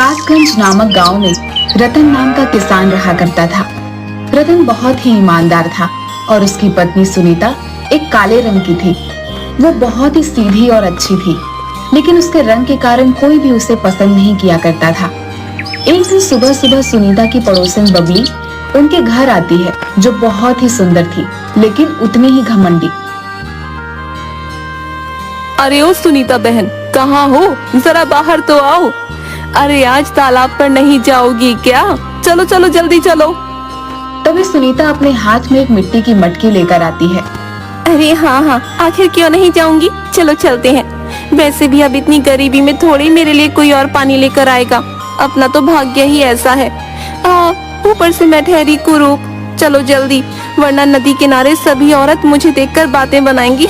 कासगंज नामक गांव में रतन नाम का किसान रहा करता था। रतन बहुत ही ईमानदार था और उसकी पत्नी सुनीता एक काले रंग की थी। वो बहुत ही सीधी और अच्छी थी, लेकिन उसके रंग के कारण कोई भी उसे पसंद नहीं किया करता था। एक दिन सुबह सुबह सुनीता की पड़ोसन बबली उनके घर आती है, जो बहुत ही सुंदर थी लेकिन उतनी ही घमंडी। अरे ओ सुनीता बहन, कहाँ हो? जरा बाहर तो आओ। अरे आज तालाब पर नहीं जाओगी क्या? चलो चलो जल्दी चलो। तभी सुनीता अपने हाथ में एक मिट्टी की मटकी लेकर आती है। अरे हाँ हाँ, आखिर क्यों नहीं जाऊंगी, चलो चलते हैं। वैसे भी अब इतनी गरीबी में थोड़ी मेरे लिए कोई और पानी लेकर आएगा। अपना तो भाग्य ही ऐसा है। ऊपर से मैं ठहरी कुरूप। चलो जल्दी, वरना नदी किनारे सभी औरत मुझे देखकर बातें बनाएंगी।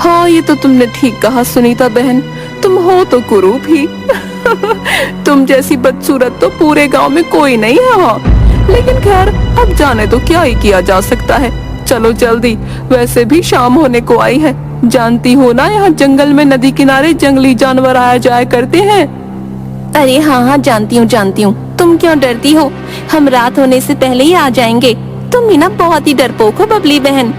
हाँ ये तो तुमने ठीक कहा सुनीता बहन, तुम हो तो कुरूप ही। तुम जैसी बदसूरत तो पूरे गांव में कोई नहीं है। लेकिन खैर, अब जाने तो क्या ही किया जा सकता है। चलो जल्दी, वैसे भी शाम होने को आई है। जानती हो ना, यहाँ जंगल में नदी किनारे जंगली जानवर आया जाया करते हैं। अरे हाँ हाँ, जानती हूँ। तुम क्यों डरती हो? हम रात होने से पहले ही आ जाएंगे। तुम ही ना बहुत ही डरपोक हो बबली बहन।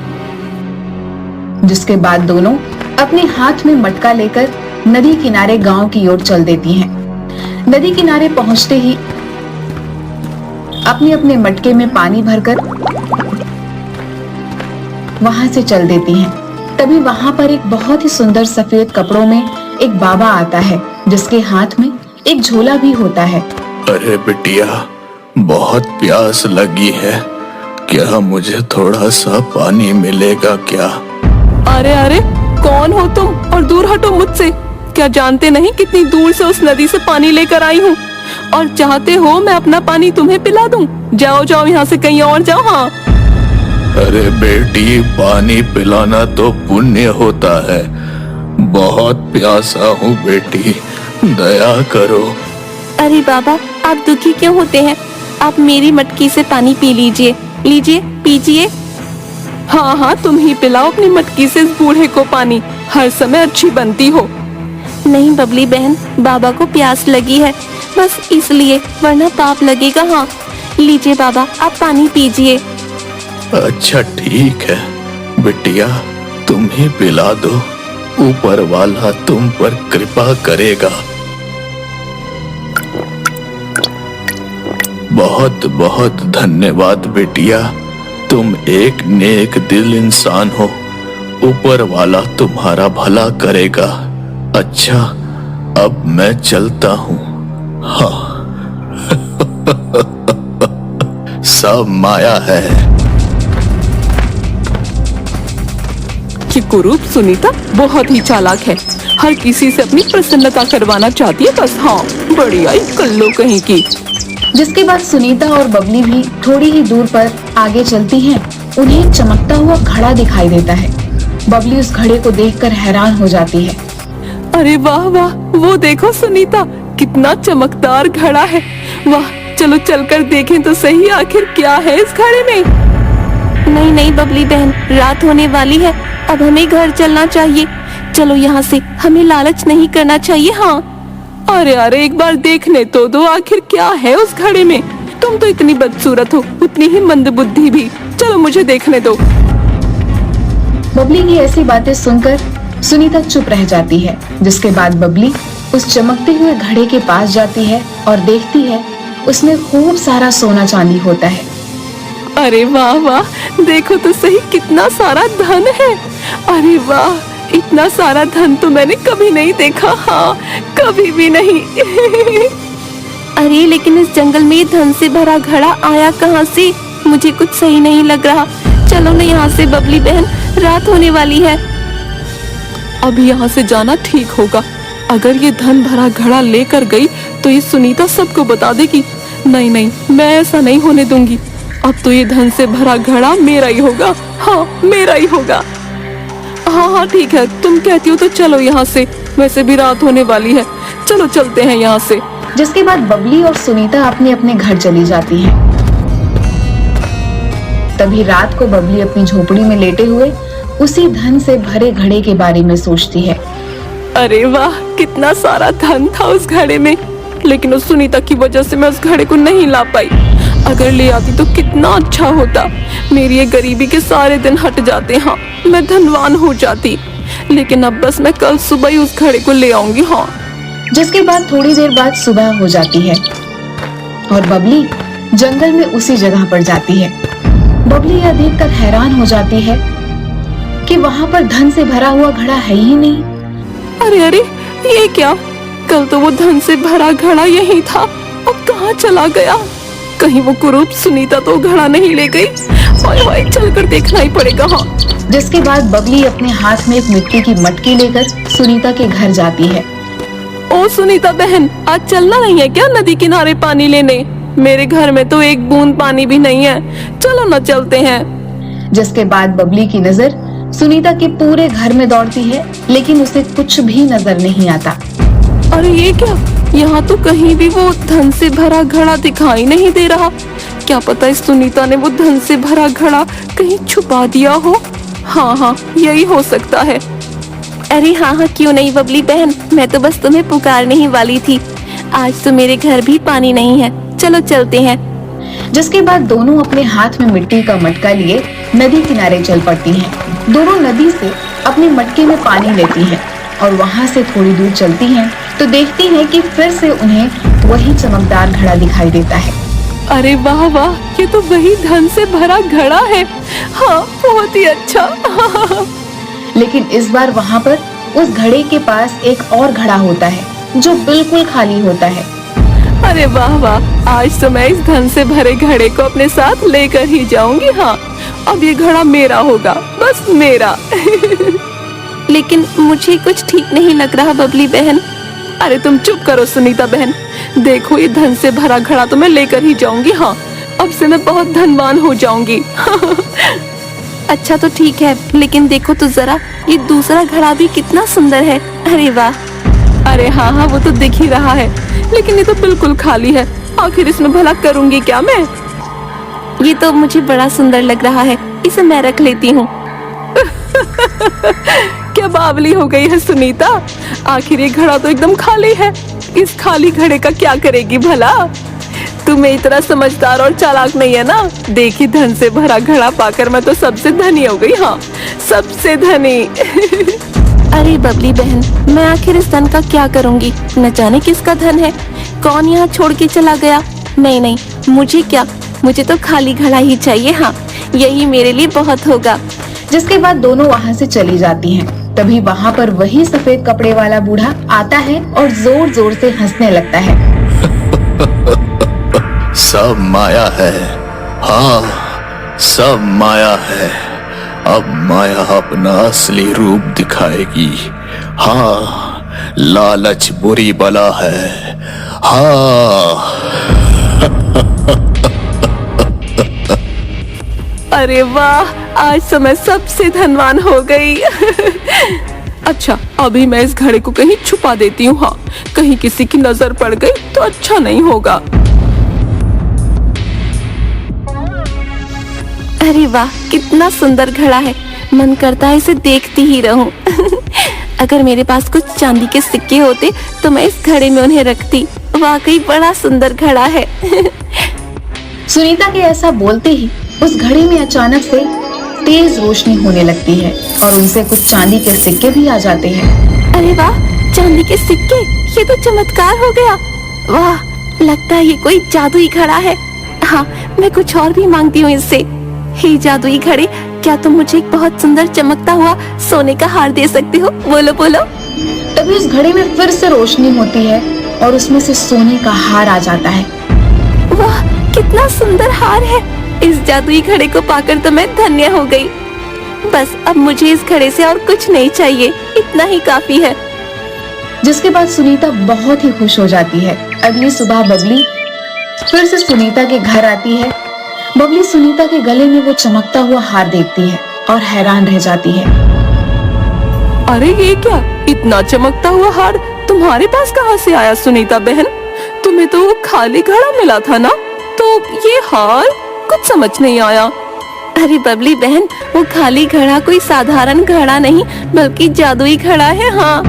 जिसके बाद दोनों अपने हाथ में मटका लेकर नदी किनारे गांव की ओर चल देती हैं। नदी किनारे पहुंचते ही अपने अपने मटके में पानी भरकर वहां से चल देती हैं। तभी वहां पर एक बहुत ही सुंदर सफेद कपड़ों में एक बाबा आता है, जिसके हाथ में एक झोला भी होता है। अरे बिटिया, बहुत प्यास लगी है, क्या मुझे थोड़ा सा पानी मिलेगा क्या? अरे अरे, कौन हो तुम और दूर हटो मुझसे। क्या जानते नहीं कितनी दूर से उस नदी से पानी लेकर आई हूँ, और चाहते हो मैं अपना पानी तुम्हें पिला दूं? जाओ जाओ, यहाँ से कहीं और जाओ। हाँ अरे बेटी, पानी पिलाना तो पुण्य होता है। बहुत प्यासा हूँ बेटी, दया करो। अरे बाबा, आप दुखी क्यों होते हैं? आप मेरी मटकी से पानी पी लीजिए। लीजिए, पीजिए। हाँ हाँ, तुम ही पिलाओ अपनी मटकी से इस बूढ़े को पानी। हर समय अच्छी बनती हो। नहीं बबली बहन, बाबा को प्यास लगी है, बस इसलिए, वरना पाप लगेगा। हाँ लीजिए बाबा, आप पानी पीजिए। अच्छा ठीक है बिटिया, तुम ही पिला दो, ऊपर वाला तुम पर कृपा करेगा। बहुत बहुत धन्यवाद बेटिया, तुम एक नेक दिल इंसान हो, ऊपर वाला तुम्हारा भला करेगा। अच्छा, अब मैं चलता हूँ। हाँ। सब माया है। कि कुरूप सुनीता बहुत ही चालाक है, हर किसी से अपनी प्रसन्नता करवाना चाहती है बस। हाँ, बड़ी आई कल्लो कहीं की। जिसके बाद सुनीता और बबली भी थोड़ी ही दूर पर आगे चलती हैं। उन्हें एक चमकता हुआ घड़ा दिखाई देता है। बबली उस घड़े को देखकर हैरान हो जाती है। अरे वाह वाह, वो देखो सुनीता, कितना चमकदार घड़ा है। वाह, चलो चलकर देखें तो सही, आखिर क्या है इस घड़े में। नहीं नहीं बबली बहन, रात होने वाली है, अब हमें घर चलना चाहिए। चलो यहाँ से, हमें लालच नहीं करना चाहिए। हाँ अरे अरे, एक बार देखने तो दो, आखिर क्या है उस घड़े में। तुम तो इतनी बदसूरत हो, उतनी ही मंदबुद्धि भी। चलो मुझे देखने दो। बबली की ऐसी बातें सुनकर सुनीता चुप रह जाती है। जिसके बाद बबली उस चमकते हुए घड़े के पास जाती है और देखती है उसमें खूब सारा सोना चांदी होता है। अरे वाह वाह, देखो तो सही, कितना सारा धन है। अरे वाह, इतना सारा धन तो मैंने कभी नहीं देखा। हाँ, कभी भी नहीं। अरे लेकिन इस जंगल में धन से भरा घड़ा आया कहाँ से? मुझे कुछ सही नहीं लग रहा। चलो ना यहाँ से बबली बहन, रात होने वाली है। अब यहाँ से जाना ठीक होगा। अगर ये धन भरा घड़ा लेकर गई तो ये सुनीता सबको बता देगी। नहीं नहीं, मैं ऐसा नहीं होने दूंगी। अब तो ये धन से भरा घड़ा मेरा ही होगा। हाँ, मेरा ही होगा। हाँ हाँ ठीक है, तुम कहती हो तो चलो यहाँ से, वैसे भी रात होने वाली है। चलो चलते हैं यहाँ से। जिसके बाद बबली और सुनीता अपने अपने घर चली जाती हैं। तभी रात को बबली अपनी झोपड़ी में लेटे हुए उसी धन से भरे घड़े के बारे में सोचती है। अरे वाह, कितना सारा धन था उस घड़े में। लेकिन उस सुनीता की वजह से मैं उस घड़े को नहीं ला पाई। अगर ले आती तो कितना अच्छा होता, मेरी ये गरीबी के सारे दिन हट जाते। हाँ, मैं धनवान हो जाती। लेकिन अब बस मैं कल सुबह ही उस घड़े को ले आऊंगी। हाँ। जिसके बाद थोड़ी देर बाद सुबह हो जाती है और बबली जंगल में उसी जगह पर जाती है। बबली यह देखकर हैरान हो जाती है कि वहाँ पर धन से भरा हुआ घड़ा है ही नहीं। अरे अरे, ये क्या? कल तो वो धन से भरा घड़ा यही था, अब कहाँ चला गया? कहीं वो कुरूप सुनीता तो घड़ा नहीं ले गई? हाय हाय, चलकर देखना ही पड़ेगा। हाँ। जिसके बाद बबली अपने हाथ में एक मिट्टी की मटकी लेकर सुनीता के घर जाती है। ओ सुनीता बहन, आज चलना नहीं है क्या नदी किनारे पानी लेने? मेरे घर में तो एक बूंद पानी भी नहीं है, चलो ना चलते हैं। जिसके बाद बबली की नजर सुनीता के पूरे घर में दौड़ती है, लेकिन उसे कुछ भी नजर नहीं आता। अरे ये क्या? यहाँ तो कहीं भी वो धन से भरा घड़ा दिखाई नहीं दे रहा। क्या पता इस सुनीता ने वो धन से भरा घड़ा कहीं छुपा दिया हो। हाँ हाँ, यही हो सकता है। अरे हाँ हाँ, क्यों नहीं बबली बहन, मैं तो बस तुम्हें पुकारने ही वाली थी। आज तो मेरे घर भी पानी नहीं है, चलो चलते हैं। जिसके बाद दोनों अपने हाथ में मिट्टी का मटका लिए नदी किनारे चल पड़ती हैं। दोनों नदी से अपने मटके में पानी लेती हैं और वहाँ से थोड़ी दूर चलती हैं तो देखती हैं कि फिर से उन्हें वही चमकदार घड़ा दिखाई देता है। अरे वाह वाह, ये तो वही धन से भरा घड़ा है। हाँ, बहुत ही अच्छा। लेकिन इस बार वहाँ पर उस घड़े के पास एक और घड़ा होता है जो बिल्कुल खाली होता है। अरे वाह वाह, आज तो मैं इस धन से भरे घड़े को अपने साथ लेकर ही जाऊंगी। हाँ, अब ये घड़ा मेरा होगा, बस मेरा। लेकिन मुझे कुछ ठीक नहीं लग रहा बबली बहन। अरे तुम चुप करो सुनीता बहन, देखो ये धन से भरा घड़ा तो मैं लेकर ही जाऊंगी। हाँ, अब से मैं बहुत धनवान हो जाऊंगी। अच्छा तो ठीक है, लेकिन देखो तो जरा, ये दूसरा घड़ा भी कितना सुंदर है। अरे वाह। अरे हाँ हाँ, वो तो दिख ही रहा है, लेकिन ये तो बिल्कुल खाली है। आखिर इसमें भला करूंगी क्या मैं? ये तो मुझे बड़ा सुंदर लग रहा है, इसे मैं रख लेती हूँ। क्या बावली हो गई है सुनीता, आखिर ये घड़ा तो एकदम खाली है। इस खाली घड़े का क्या करेगी भला? तुम्हें इतना समझदार और चालाक नहीं है ना। देखी, धन से भरा घड़ा पाकर मैं तो सबसे धनी हो गई। हाँ, सबसे धनी। अरे बबली बहन, मैं आखिर इस धन का क्या करूंगी? न जाने किसका धन है, कौन यहाँ छोड़ के चला गया। नहीं नहीं, मुझे क्या, मुझे तो खाली घड़ा ही चाहिए। हाँ, यही मेरे लिए बहुत होगा। जिसके बाद दोनों वहाँ से चली जाती हैं। तभी वहाँ पर वही सफेद कपड़े वाला बूढ़ा आता है और जोर जोर से हंसने लगता है। सब माया है। हाँ, सब माया है। अब माया अपना असली रूप दिखाएगी। हाँ, लालच बुरी बला है। हाँ। अरे वाह, आज तो मैं सबसे धनवान हो गई। अच्छा, अभी मैं इस घड़े को कहीं छुपा देती हूँ। हाँ, कहीं किसी की नजर पड़ गई तो अच्छा नहीं होगा। अरे वाह, कितना सुंदर घड़ा है, मन करता है इसे देखती ही रहूं। अगर मेरे पास कुछ चांदी के सिक्के होते तो मैं इस घड़े में उन्हें रखती। वाकई बड़ा सुंदर घड़ा है। सुनीता के ऐसा बोलते ही उस घड़ी में अचानक से तेज रोशनी होने लगती है और उनसे कुछ चांदी के सिक्के भी आ जाते हैं। अरे वाह, चांदी के सिक्के, ये तो चमत्कार हो गया। वाह, लगता है ये कोई जादुई घड़ा है। हाँ, मैं कुछ और भी मांगती हूँ इससे। हे जादुई घड़े, क्या तुम मुझे एक बहुत सुंदर चमकता हुआ सोने का हार दे सकते हो? बोलो बोलो। तभी उस घड़े में फिर से रोशनी होती है और उसमें से सोने का हार आ जाता है। वाह, कितना सुंदर हार है। इस जादुई घड़े को पाकर तो मैं धन्य हो गई। बस अब मुझे इस घड़े से और कुछ नहीं चाहिए, इतना ही काफी है। जिसके बाद सुनीता बहुत ही खुश हो जाती है। अगली सुबह बबली फिर से सुनीता के घर आती है। बबली सुनीता के गले में वो चमकता हुआ हार देखती है और हैरान रह जाती है। अरे ये क्या, इतना चमकता हुआ हार तुम्हारे पास कहाँ से आया सुनीता बहन? तुम्हें तो वो खाली घड़ा मिला था ना, तो ये हार कुछ समझ नहीं आया। अरे बबली बहन, वो खाली घड़ा कोई साधारण घड़ा नहीं बल्कि जादुई घड़ा है। हाँ,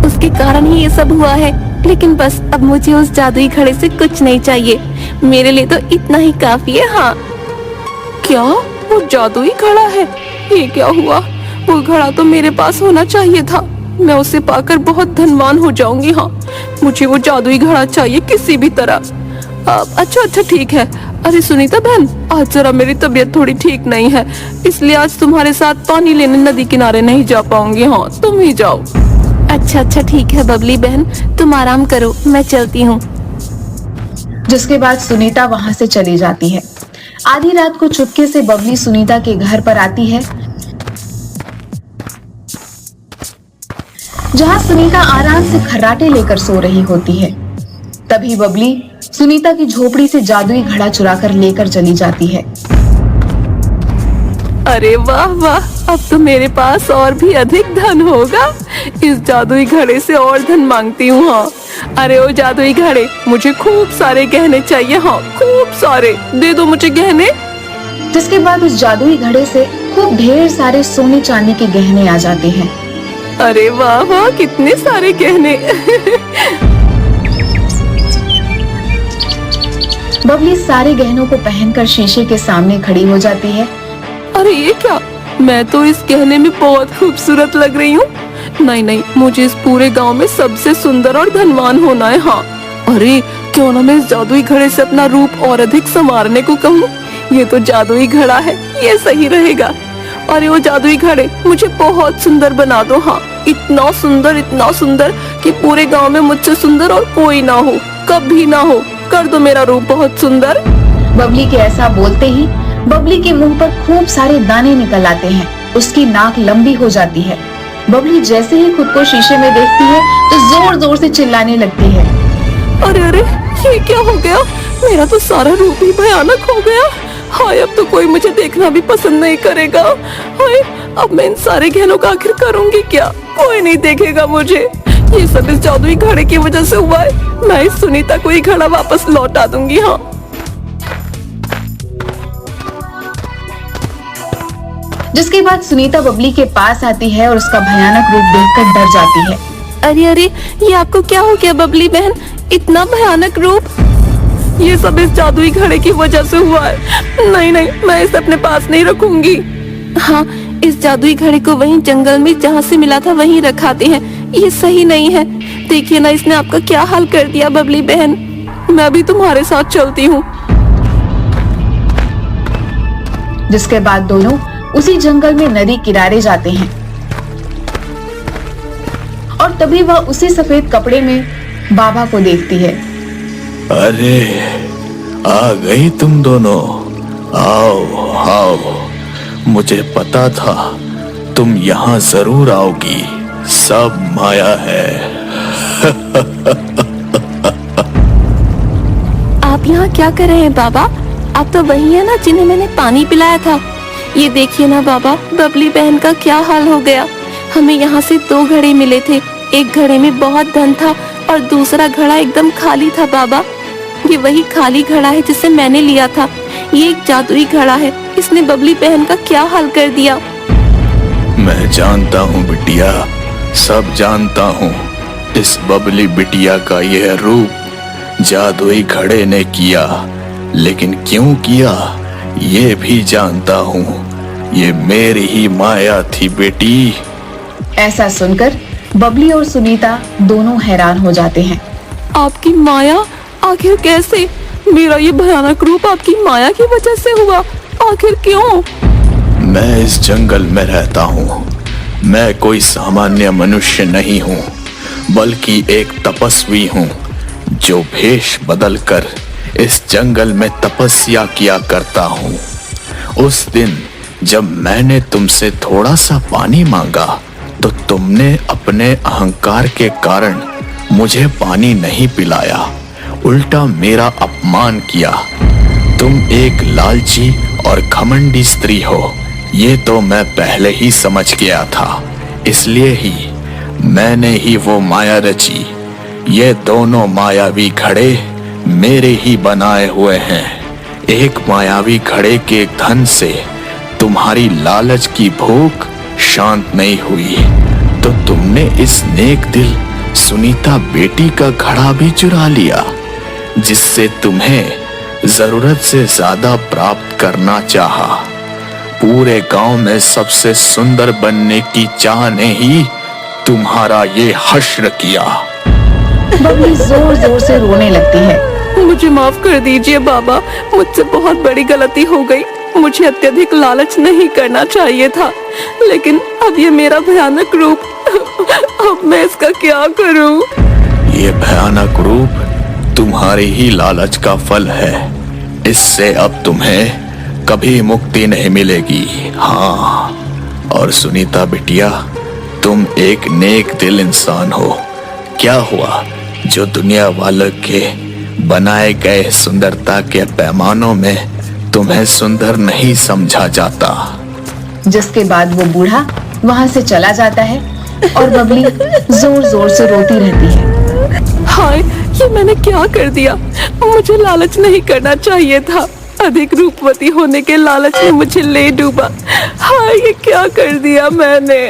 उसके कारण ही ये सब हुआ है। लेकिन बस अब मुझे उस जादुई घड़े से कुछ नहीं चाहिए। मेरे लिए तो इतना ही काफी है। हाँ, क्या वो जादुई घड़ा है? ये क्या हुआ? वो घड़ा तो मेरे पास होना चाहिए था। मैं उसे पाकर बहुत धनवान हो जाऊंगी। हाँ, मुझे वो जादुई घड़ा चाहिए किसी भी तरह। अच्छा ठीक है। अरे सुनीता बहन, आज जरा मेरी तबीयत थोड़ी ठीक नहीं है, इसलिए आज तुम्हारे साथ पानी लेने नदी किनारे नहीं जा पाऊंगी। हाँ, तुम ही जाओ। अच्छा ठीक है बबली बहन, तुम आराम करो, मैं चलती हूँ। जिसके बाद सुनीता वहां से चली जाती है। आधी रात को चुपके से बबली सुनीता के घर पर आती है, जहां सुनीता आराम से खर्राटे लेकर सो रही होती है। तभी बबली सुनीता की झोपड़ी से जादुई घड़ा चुराकर लेकर चली जाती है। अरे वाह वाह, अब तो मेरे पास और भी अधिक धन होगा। इस जादुई घड़े से और धन मांगती हूँ। हाँ, अरे ओ जादुई घड़े, मुझे खूब सारे गहने चाहिए। हाँ, खूब सारे दे दो मुझे गहने। जिसके बाद उस जादुई घड़े से खूब ढेर सारे सोने चांदी के गहने आ जाते हैं। अरे वाह वाह, कितने सारे गहने। बबली सारे गहनों को पहनकर शीशे के सामने खड़ी हो जाती है। अरे ये क्या? मैं तो इस गहने में बहुत खूबसूरत लग रही हूँ। नहीं, मुझे इस पूरे गांव में सबसे सुंदर और धनवान होना है। हाँ, अरे क्यों ना मैं इस जादुई घड़े से अपना रूप और अधिक संवारने को कहूँ। ये तो जादुई घड़ा है, ये सही रहेगा। अरे वो जादुई घड़े, मुझे बहुत सुंदर बना दो। हाँ, इतना सुंदर कि पूरे गांव में मुझसे सुंदर और कोई ना हो, कभी ना हो। कर दो मेरा रूप बहुत सुंदर। बबली के ऐसा बोलते ही बबली के मुंह पर खूब सारे दाने निकल आते हैं। उसकी नाक लंबी हो जाती है। बबली जैसे ही खुद को शीशे में देखती है तो जोर जोर से चिल्लाने लगती है। अरे ये क्या हो गया? मेरा तो सारा रूप ही भयानक हो गया। हाय, अब तो कोई मुझे देखना भी पसंद नहीं करेगा। हाय, अब मैं इन सारे गहनों का आखिर करूंगी क्या? कोई नहीं देखेगा मुझे। ये सब इस जादुई घड़े की वजह से हुआ है। मैं इस सुनीता को ये घड़ा वापस लौटा दूंगी। हाँ, जिसके बाद सुनीता बबली के पास आती है और उसका भयानक रूप देखकर डर जाती है। अरे ये आपको क्या हो गया बबली बहन? इतना भयानक रूप? ये सब इस जादुई घड़े की वजह से हुआ है। नहीं, मैं इसे अपने पास नहीं रखूंगी। हाँ, इस जादुई घड़े को वहीं जंगल में जहाँ से मिला था वहीं रखाते हैं। ये सही नहीं है। देखिए ना, इसने आपका क्या हाल कर दिया बबली बहन। मैं भी तुम्हारे साथ चलती हूँ। जिसके बाद दोनों उसी जंगल में नदी किनारे जाते हैं और तभी वह उसी सफेद कपड़े में बाबा को देखती है। अरे आ गई तुम दोनों। आओ, मुझे पता था तुम यहाँ जरूर आओगी। सब माया है। आप यहाँ क्या कर रहे हैं बाबा? आप तो वही है ना जिन्हें मैंने पानी पिलाया था। ये देखिए ना बाबा, बबली बहन का क्या हाल हो गया। हमें यहाँ से 2 घड़े मिले थे। एक घड़े में बहुत धन था और दूसरा घड़ा एकदम खाली था बाबा। ये वही खाली घड़ा है जिसे मैंने लिया था। ये एक जादुई घड़ा है। इसने बबली बहन का क्या हाल कर दिया। मैं जानता हूँ बिटिया, सब जानता हूँ। इस बबली बिटिया का यह रूप जादुई घड़े ने किया, लेकिन क्यों किया ये भी जानता हूँ। ये मेरी ही माया थी बेटी। ऐसा सुनकर बबली और सुनीता दोनों हैरान हो जाते हैं। आपकी माया? आखिर कैसे? मेरा ये भयानक रूप आपकी माया की वजह से हुआ? आखिर क्यों? मैं इस जंगल में रहता हूँ। मैं कोई सामान्य मनुष्य नहीं हूँ, बल्कि एक तपस्वी हूँ जो भेष बदलकर इस जंगल में तपस्या किया करता हूँ। उस दिन जब मैंने तुमसे थोड़ा सा पानी मांगा तो तुमने अपने अहंकार के कारण मुझे पानी नहीं पिलाया, उल्टा मेरा अपमान किया। तुम एक लालची और घमंडी स्त्री हो, ये तो मैं पहले ही समझ गया था। इसलिए ही मैंने ही वो माया रची। ये दोनों मायावी घड़े मेरे ही बनाए हुए हैं। एक मायावी घड़े के धन से तुम्हारी लालच की भूख शांत नहीं हुई, तो तुमने इस नेक दिल सुनीता बेटी का घड़ा भी चुरा लिया, जिससे तुम्हें जरूरत से ज्यादा प्राप्त करना चाहा। पूरे गांव में सबसे सुंदर बनने की चाह ने ही तुम्हारा ये हश्र किया। बबली जोर जोर से रोने लगती है। मुझे माफ कर दीजिए बाबा, मुझसे बहुत बड़ी गलती हो गई। मुझे अत्यधिक लालच नहीं करना चाहिए था, लेकिन अब ये मेरा भयानक रूप, अब मैं इसका क्या करूं? ये भयानक रूप तुम्हारी ही लालच का फल है। इससे अब तुम्हें कभी मुक्ति नहीं मिलेगी। हाँ, और सुनीता बिटिया, तुम एक नेक दिल इंसान हो। क्या हुआ जो दुनिया वालों के बनाए गए सुंदरता के पैमानों में तुम्हें सुंदर नहीं समझा जाता। जिसके बाद वो बूढ़ा वहाँ से चला जाता है और बबली जोर जोर से रोती रहती है। हाय, ये मैंने क्या कर दिया? मुझे लालच नहीं करना चाहिए था। अधिक रूपवती होने के लालच में मुझे ले डूबा। हाय, ये क्या कर दिया मैंने?